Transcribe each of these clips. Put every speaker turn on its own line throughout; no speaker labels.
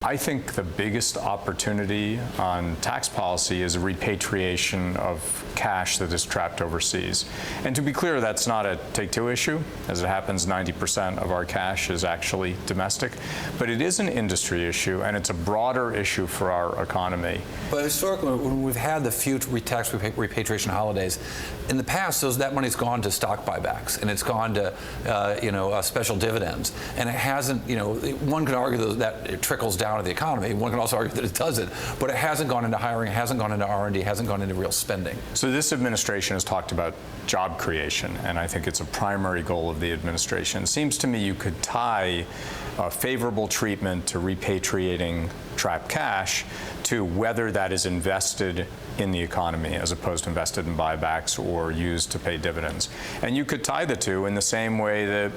I think the biggest opportunity on tax policy is a repatriation of cash that is trapped overseas. And to be clear, that's not a Take-Two issue. As it happens, 90% of our cash is actually domestic. But it is an industry issue, and it's a broader issue for our economy.
But historically, when we've had the few tax repatriation holidays, in the past, that money's gone to stock buybacks, and it's gone to special dividends. And it hasn't, one could argue that it trickles down to the economy. One can also argue that it doesn't, but it hasn't gone into hiring, it hasn't gone into R&D, hasn't gone into real spending.
So this administration has talked about job creation, and I think it's a primary goal of the administration. It seems to me you could tie favorable treatment to repatriating trapped cash to whether that is invested in the economy as opposed to invested in buybacks or used to pay dividends. And you could tie the two in the same way that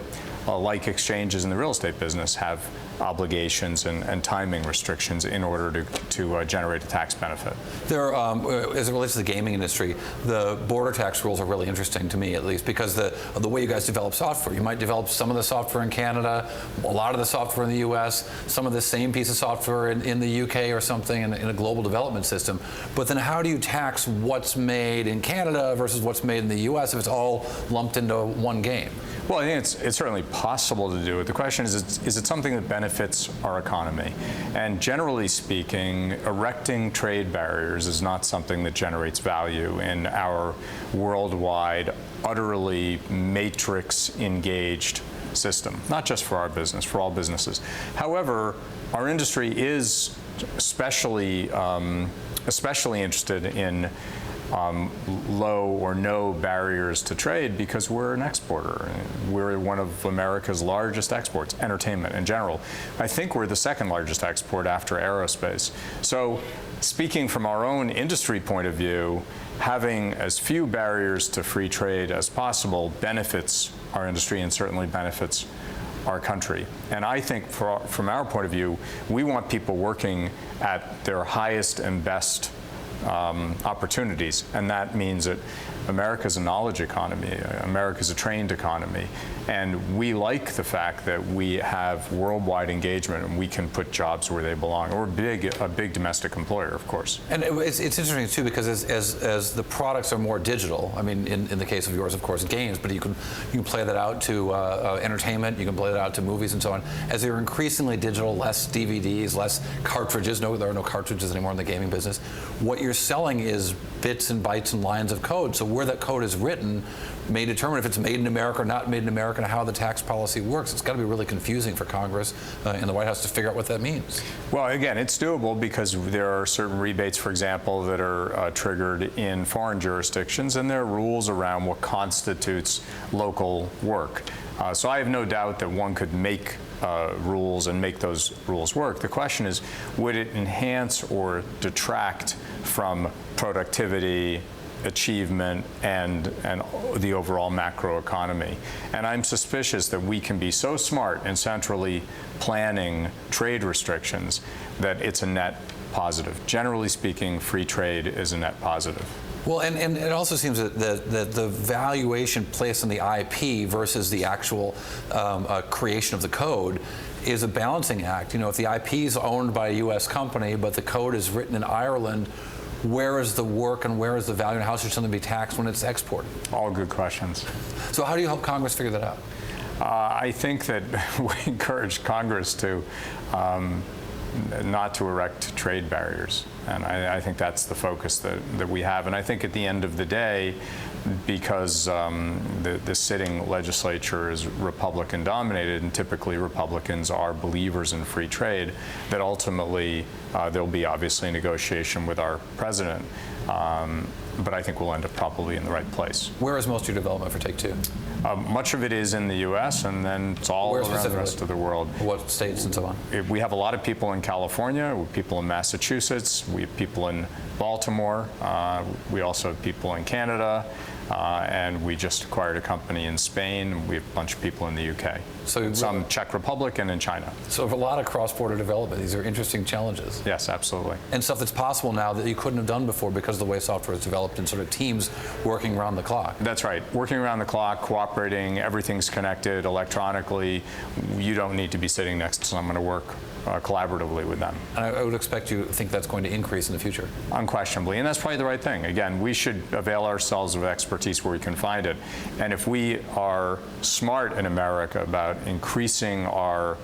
like exchanges in the real estate business have obligations and timing restrictions in order to generate a tax benefit.
There, as it relates to the gaming industry, the border tax rules are really interesting to me, at least, because of the way you guys develop software. You might develop some of the software in Canada, a lot of the software in the US, some of the same piece of software in the UK or something in a global development system. But then how do you tax what's made in Canada versus what's made in the US if it's all lumped into one game?
Well, I think it's certainly possible to do it. The question is it something that benefits our economy? And generally speaking, erecting trade barriers is not something that generates value in our worldwide, utterly matrix-engaged system, not just for our business, for all businesses. However, our industry is especially interested in low or no barriers to trade because we're an exporter. We're one of America's largest exports, entertainment in general. I think we're the second largest export after aerospace. So speaking from our own industry point of view, having as few barriers to free trade as possible benefits our industry and certainly benefits our country. And I think from our point of view, we want people working at their highest and best opportunities, and that means that America's a knowledge economy, America's a trained economy, and we like the fact that we have worldwide engagement and we can put jobs where they belong. We're a big domestic employer, of course.
And it's interesting too, because as the products are more digital, I mean, in the case of yours, of course, games, but you can play that out to entertainment, you can play that out to movies and so on. As they're increasingly digital, less DVDs, less cartridges, there are no cartridges anymore in the gaming business, what you're selling is bits and bytes and lines of code. So where that code is written may determine if it's made in America or not made in America and how the tax policy works. It's got to be really confusing for Congress and the White House to figure out what that means.
Well, again, it's doable because there are certain rebates, for example, that are triggered in foreign jurisdictions, and there are rules around what constitutes local work. So I have no doubt that one could make rules and make those rules work. The question is, would it enhance or detract from productivity, achievement, and the overall macroeconomy? And I'm suspicious that we can be so smart in centrally planning trade restrictions that it's a net positive. Generally speaking, free trade is a net positive.
Well, and it also seems that the valuation placed on the IP versus the actual creation of the code is a balancing act. If the IP is owned by a U.S. company, but the code is written in Ireland, where is the work and where is the value, and how should something be taxed when it's exported?
All good questions.
So how do you help Congress figure that out?
I think that we encourage Congress to not to erect trade barriers. And I think that's the focus that we have. And I think at the end of the day, because the sitting legislature is Republican dominated, and typically Republicans are believers in free trade, that ultimately there'll be obviously a negotiation with our president. But I think we'll end up probably in the right place.
Where is most of your development for Take-Two?
Much of it is in the U.S., and then it's all around the rest of the world.
What states and so on?
We have a lot of people in California, we have people in Massachusetts, we have people in Baltimore, we also have people in Canada, and we just acquired a company in Spain. We have a bunch of people in the UK.
So
some Czech Republic and in China.
So a lot of cross-border development. These are interesting challenges.
Yes, absolutely.
And stuff that's possible now that you couldn't have done before because of the way software is developed in sort of teams working around the clock.
That's right. Working around the clock, cooperating, everything's connected electronically. You don't need to be sitting next to someone to work collaboratively with them.
And I would expect you to think that's going to increase in the future.
Unquestionably, and that's probably the right thing. Again, we should avail ourselves of expertise where we can find it. And if we are smart in America about increasing our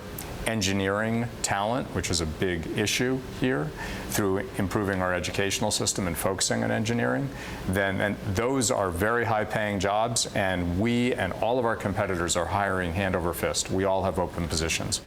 engineering talent, which is a big issue here, through improving our educational system and focusing on engineering, then those are very high-paying jobs, and we and all of our competitors are hiring hand over fist. We all have open positions.